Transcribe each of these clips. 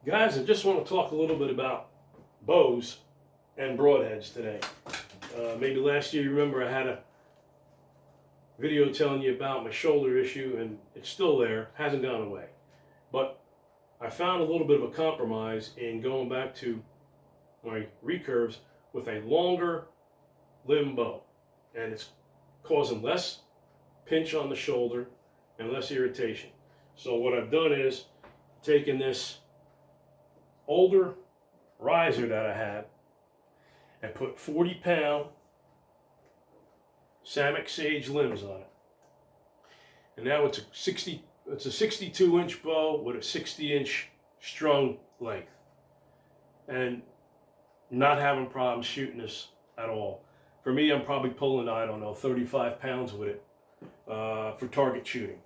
Guys, I just want to talk a little bit about bows and broadheads today. Maybe last year, you remember I had a video telling you about my shoulder issue, and it's still there, hasn't gone away. But I found a little bit of a compromise in going back to my recurves with a longer limb bow, and it's causing less pinch on the shoulder and less irritation. So what I've done is taken this older riser that I had and put 40-pound Samick Sage limbs on it. And now it's a 62-inch bow with a 60-inch strung length. And not having problems shooting this at all. For me, I'm probably pulling, I don't know, 35 pounds with it for target shooting.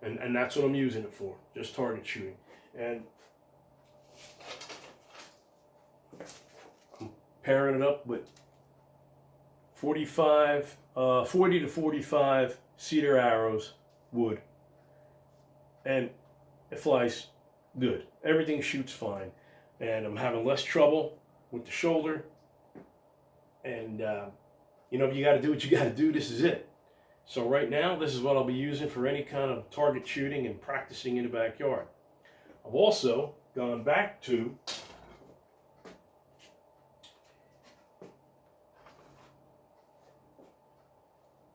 And that's what I'm using it for, just target shooting. And I'm pairing it up with 40 to 45 cedar arrows, wood. And it flies good. Everything shoots fine. And I'm having less trouble with the shoulder. And, you know, if you got to do what you got to do, this is it. So right now, this is what I'll be using for any kind of target shooting and practicing in the backyard. I've also gone back to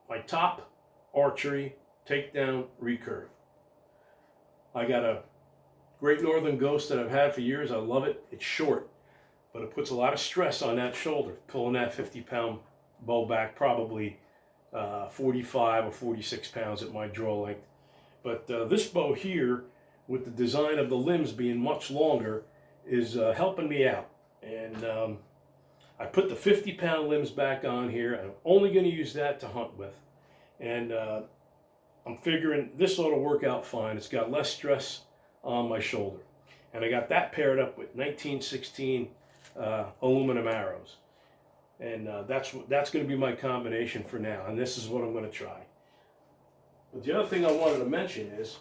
my top archery takedown recurve. I got a Great Northern Ghost that I've had for years. I love it. It's short, but it puts a lot of stress on that shoulder, pulling that 50-pound bow back, probably 45 or 46 pounds at my draw length. But this bow here, with the design of the limbs being much longer, is helping me out. And I put the 50-pound limbs back on here. I'm only going to use that to hunt with. And I'm figuring this ought to work out fine. It's got less stress on my shoulder. And I got that paired up with 1916 aluminum arrows. And that's going to be my combination for now. And this is what I'm going to try. But the other thing I wanted to mention is,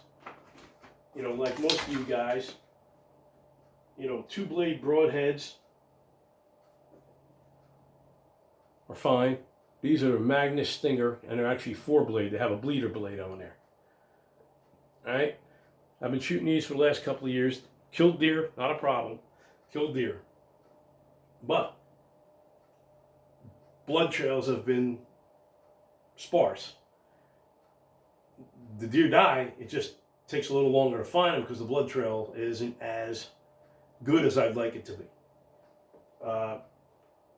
you know, like most of you guys, you know, 2-blade broadheads are fine. These are a Magnus Stinger, and they're actually 4-blade. They have a bleeder blade on there. All right? I've been shooting these for the last couple of years. Killed deer, not a problem. Killed deer. But blood trails have been sparse. The deer die, it just takes a little longer to find them because the blood trail isn't as good as I'd like it to be.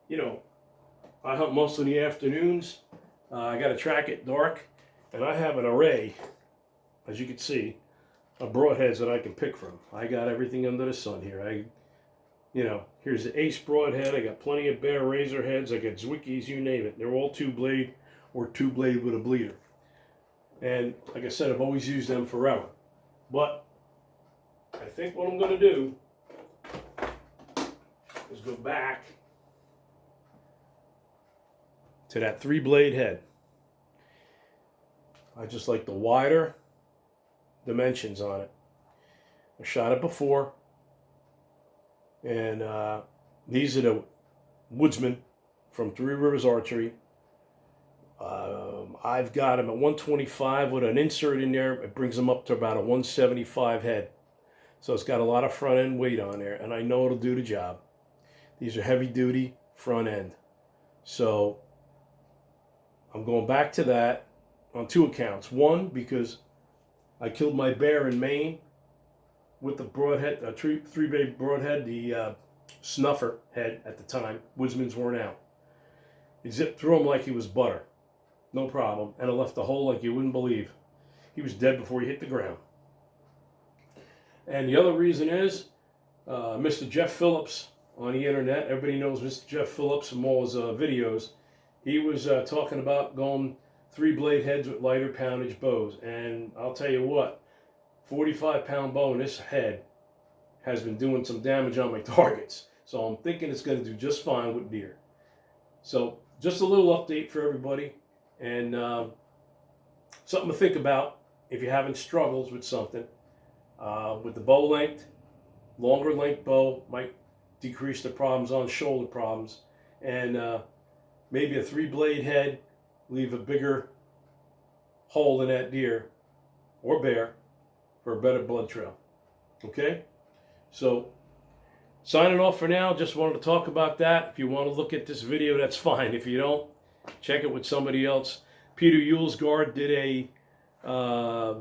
You know, I hunt most in the afternoons. I got to track at dark, and I have an array, as you can see, of broadheads that I can pick from. I got everything under the sun here. You know, here's the Ace broadhead. I got plenty of Bear razor heads. I got Zwickies, you name it. They're all 2-blade or 2-blade with a bleeder. And like I said, I've always used them forever. But I think what I'm going to do is go back to that 3-blade head. I just like the wider dimensions on it. I shot it before. And these are the Woodsman from Three Rivers Archery. I've got them at 125 with an insert in there. It brings them up to about a 175 head. So it's got a lot of front end weight on there, and I know it'll do the job. These are heavy duty front end. So I'm going back to that on 2 accounts. One, because I killed my bear in Maine with the broadhead, a 3-blade broadhead, the snuffer head at the time. Woodsman's weren't out. He zipped through him like he was butter. No problem. And it left a hole like you wouldn't believe. He was dead before he hit the ground. And the other reason is Mr. Jeff Phillips on the internet. Everybody knows Mr. Jeff Phillips from all his videos. He was talking about going 3-blade heads with lighter poundage bows. And I'll tell you what, 45-pound bow in this head has been doing some damage on my targets. So I'm thinking it's going to do just fine with deer. So just a little update for everybody. And something to think about if you're having struggles with something. With the bow length, longer length bow might decrease the problems on shoulder problems, and maybe a 3-blade head, leave a bigger hole in that deer or bear for a better blood trail. Okay, so signing off for now. Just wanted to talk about that. If you want to look at this video, that's fine. If you don't, check it with somebody else. Peter Yulesgaard did a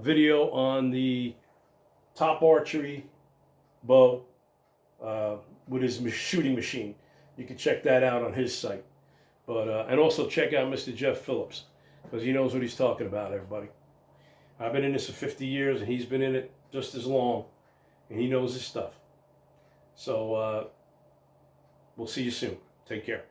video on the top archery bow with his shooting machine. You can check that out on his site. But and also check out Mr. Jeff Phillips, because he knows what he's talking about, everybody. I've been in this for 50 years, and he's been in it just as long, and he knows his stuff. So we'll see you soon. Take care.